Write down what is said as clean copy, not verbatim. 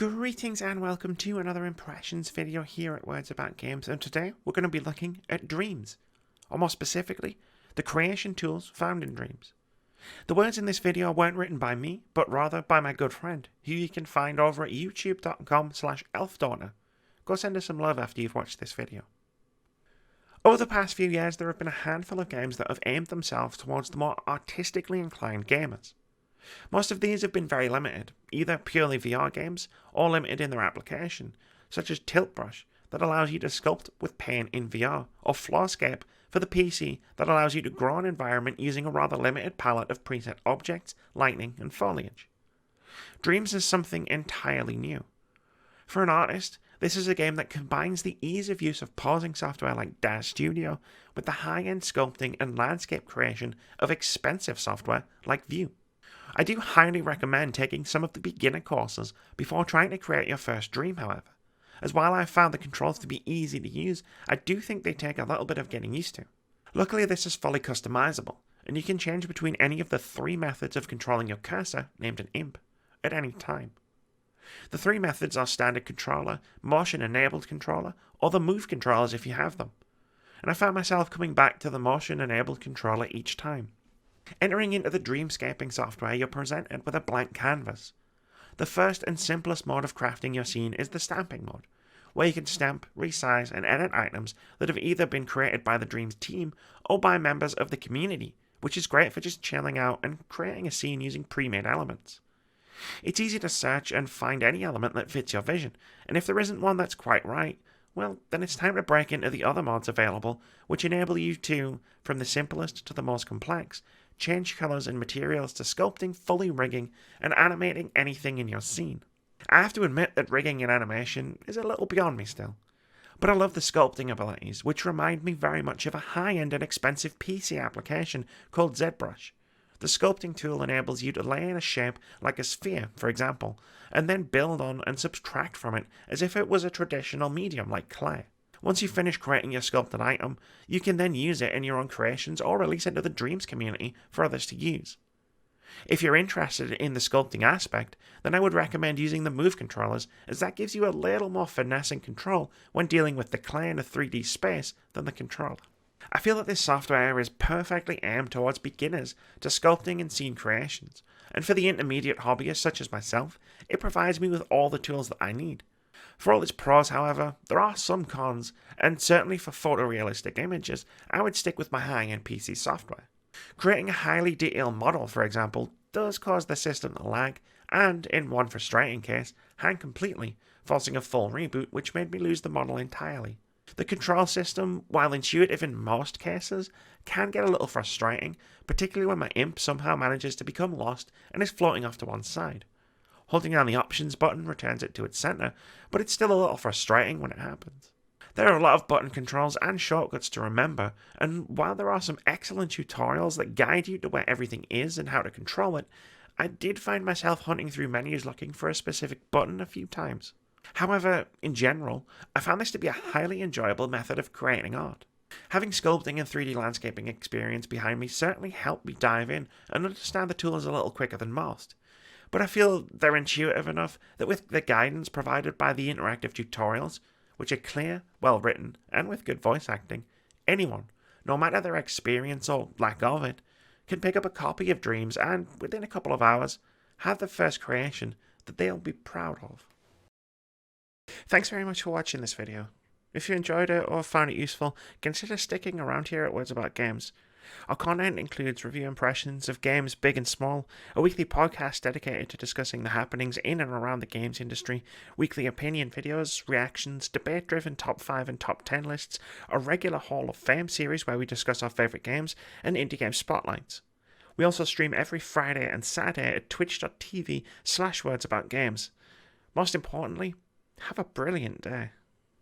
Greetings and welcome to another impressions video here at Words About Games, and today we're going to be looking at Dreams, or more specifically, the creation tools found in Dreams. The words in this video weren't written by me, but rather by my good friend, who you can find over at youtube.com/elfdaughter. Go send her some love after you've watched this video. Over the past few years, there have been a handful of games that have aimed themselves towards the more artistically inclined gamers. Most of these have been very limited, either purely VR games or limited in their application, such as Tilt Brush that allows you to sculpt with paint in VR, or Floorscape for the PC that allows you to grow an environment using a rather limited palette of preset objects, lighting and foliage. Dreams is something entirely new. For an artist, this is a game that combines the ease of use of posing software like DAZ Studio with the high-end sculpting and landscape creation of expensive software like Vue. I do highly recommend taking some of the beginner courses before trying to create your first dream, however, as while I found the controls to be easy to use, I do think they take a little bit of getting used to. Luckily, this is fully customizable, and you can change between any of the three methods of controlling your cursor, named an imp, at any time. The three methods are standard controller, motion-enabled controller, or the move controllers if you have them, and I found myself coming back to the motion-enabled controller each time. Entering into the dreamscaping software, you're presented with a blank canvas. The first and simplest mode of crafting your scene is the stamping mode, where you can stamp, resize, and edit items that have either been created by the Dreams team or by members of the community, which is great for just chilling out and creating a scene using pre-made elements. It's easy to search and find any element that fits your vision, and if there isn't one that's quite right, well, then it's time to break into the other modes available, which enable you to, from the simplest to the most complex, change colours and materials to sculpting, fully rigging, and animating anything in your scene. I have to admit that rigging and animation is a little beyond me still, but I love the sculpting abilities, which remind me very much of a high-end and expensive PC application called ZBrush. The sculpting tool enables you to lay in a shape like a sphere, for example, and then build on and subtract from it as if it was a traditional medium like clay. Once you finish creating your sculpted item, you can then use it in your own creations or release it to the Dreams community for others to use. If you're interested in the sculpting aspect, then I would recommend using the move controllers, as that gives you a little more finesse and control when dealing with the clay in a 3D space than the controller. I feel that this software is perfectly aimed towards beginners to sculpting and scene creations, and for the intermediate hobbyists such as myself, it provides me with all the tools that I need. For all its pros, however, there are some cons, and certainly for photorealistic images, I would stick with my high-end PC software. Creating a highly detailed model, for example, does cause the system to lag, and, in one frustrating case, hang completely, forcing a full reboot which made me lose the model entirely. The control system, while intuitive in most cases, can get a little frustrating, particularly when my imp somehow manages to become lost and is floating off to one side. Holding down the options button returns it to its center, but it's still a little frustrating when it happens. There are a lot of button controls and shortcuts to remember, and while there are some excellent tutorials that guide you to where everything is and how to control it, I did find myself hunting through menus looking for a specific button a few times. However, in general, I found this to be a highly enjoyable method of creating art. Having sculpting and 3D landscaping experience behind me certainly helped me dive in and understand the tools a little quicker than most. But I feel they're intuitive enough that with the guidance provided by the interactive tutorials, which are clear, well written, and with good voice acting, anyone, no matter their experience or lack of it, can pick up a copy of Dreams and, within a couple of hours, have the first creation that they'll be proud of. Thanks very much for watching this video. If you enjoyed it or found it useful, consider sticking around here at Words About Games. Our content includes review impressions of games big and small, a weekly podcast dedicated to discussing the happenings in and around the games industry, weekly opinion videos, reactions, debate-driven top 5 and top 10 lists, a regular Hall of Fame series where we discuss our favourite games, and indie game spotlights. We also stream every Friday and Saturday at twitch.tv/wordsaboutgames. Most importantly, have a brilliant day.